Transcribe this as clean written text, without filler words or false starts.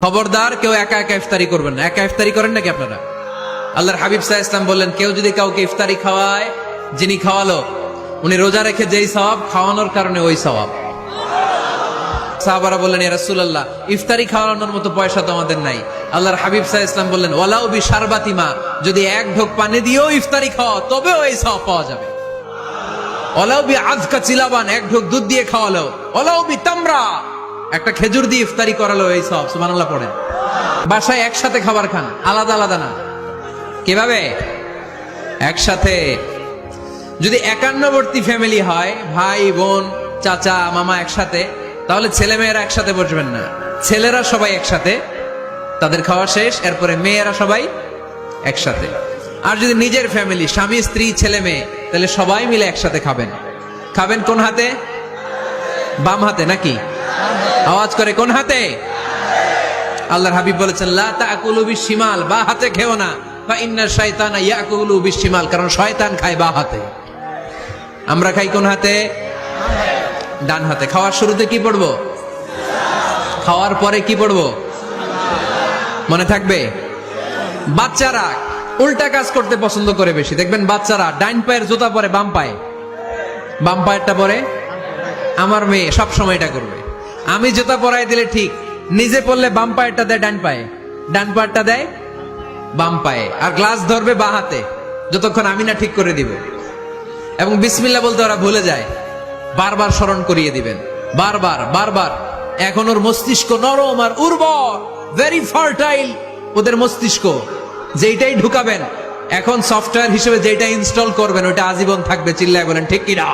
খবরদার কেউ একা একা ইফতারি করবেন না। একা ইফতারি করেন নাকি আপনারা? আল্লাহর হাবিব সাল্লাল্লাহু আলাইহি ওয়াসাল্লাম বললেন, কেউ যদি কাউকে ইফতারি খাওয়ায়, যিনি খাওয়ালো উনি রোজা রেখে যেই সওয়াব, খাওয়ানোর কারণে ওই সওয়াব। সাহাবারা বললেন, ইয়া রাসূলুল্লাহ, ইফতারি খাওয়ানোর মতো পয়সা তো আমাদের নাই। আল্লাহর হাবিব সাল্লাল্লাহু আলাইহি ওয়াসাল্লাম বললেন, ওয়ালাউ বিশারবাতি মা, যদি এক ঢোক পানি দিয়েও ইফতারি খাওয়া তবেও এই সওয়াব পাওয়া যাবে। ওয়ালাউ বিআযকা চিলাবান, এক ঢোক দুধ দিয়ে খাওয়ালো। ওয়ালাউ বিতামরা, একটা খেজুর দিয়ে ইফতারি করালো, এই সব সুবহানাল্লাহ পড়েন। বাসায় একসাথে খাবার খান, আলাদা আলাদা না। কিভাবে? একসাথে। যদি একান্নবর্তী ফ্যামিলি হয়, ভাই বোন চাচা মামা একসাথে, তাহলে ছেলে মেয়েরা একসাথে বসবেন না। ছেলেরা সবাই একসাথে, তাদের খাওয়া শেষ, এরপরে মেয়েরা সবাই একসাথে। আর যদি নিজের ফ্যামিলি, স্বামী স্ত্রী ছেলে মেয়ে, তাহলে সবাই মিলে একসাথে খাবেন। খাবেন কোন হাতে? বাম হাতে নাকি? আওয়াজ করে কোন হাতে? আল্লাহর হাবিব বলেছেন, লা তাকুলু বিশিমাল, বা হাতে খেও না, ফা ইন্না শাইতানা ইয়াকুলু বিশিমাল, কারণ শয়তান খায় বা হাতে। আমরা খাই কোন হাতে? ডান হাতে। খাওয়ার শুরুতে কি পড়বো? খাওয়ার পরে কি পড়বো? মনে থাকবে? বাচ্চারা উল্টা কাজ করতে পছন্দ করে বেশি। দেখবেন বাচ্চারা ডাইন পায়ের জুতা পরে বাম পায়ে, বাম পায়েরটা পরে। আমার মেয়ে সব সময় এটা করবে। আমি জুতা পরাই দিলে ঠিক, নিজে পড়লে বাম পায়েরটা দেয় ডান পায়ে, ডান পায়েরটা দেয় বাম পায়ে, আর গ্লাস ধরবে বাঁ হাতে, যতক্ষণ আমি না ঠিক করে দিব। এবং বিসমিল্লাহ বলতে ওরা ভুলে যায়, বারবার স্মরণ করিয়ে দিবেন, বারবার বারবার। এখন ওর মস্তিষ্ক নরম আর উর্বর, ভেরি ফার্টাইল ওদের মস্তিষ্ক। যেইটাই ঢুকাবেন, এখন সফটওয়্যার হিসেবে যেটা ইনস্টল করবেন ওটা আজীবন থাকবে। চিল্লায় বলেন ঠিক কিনা?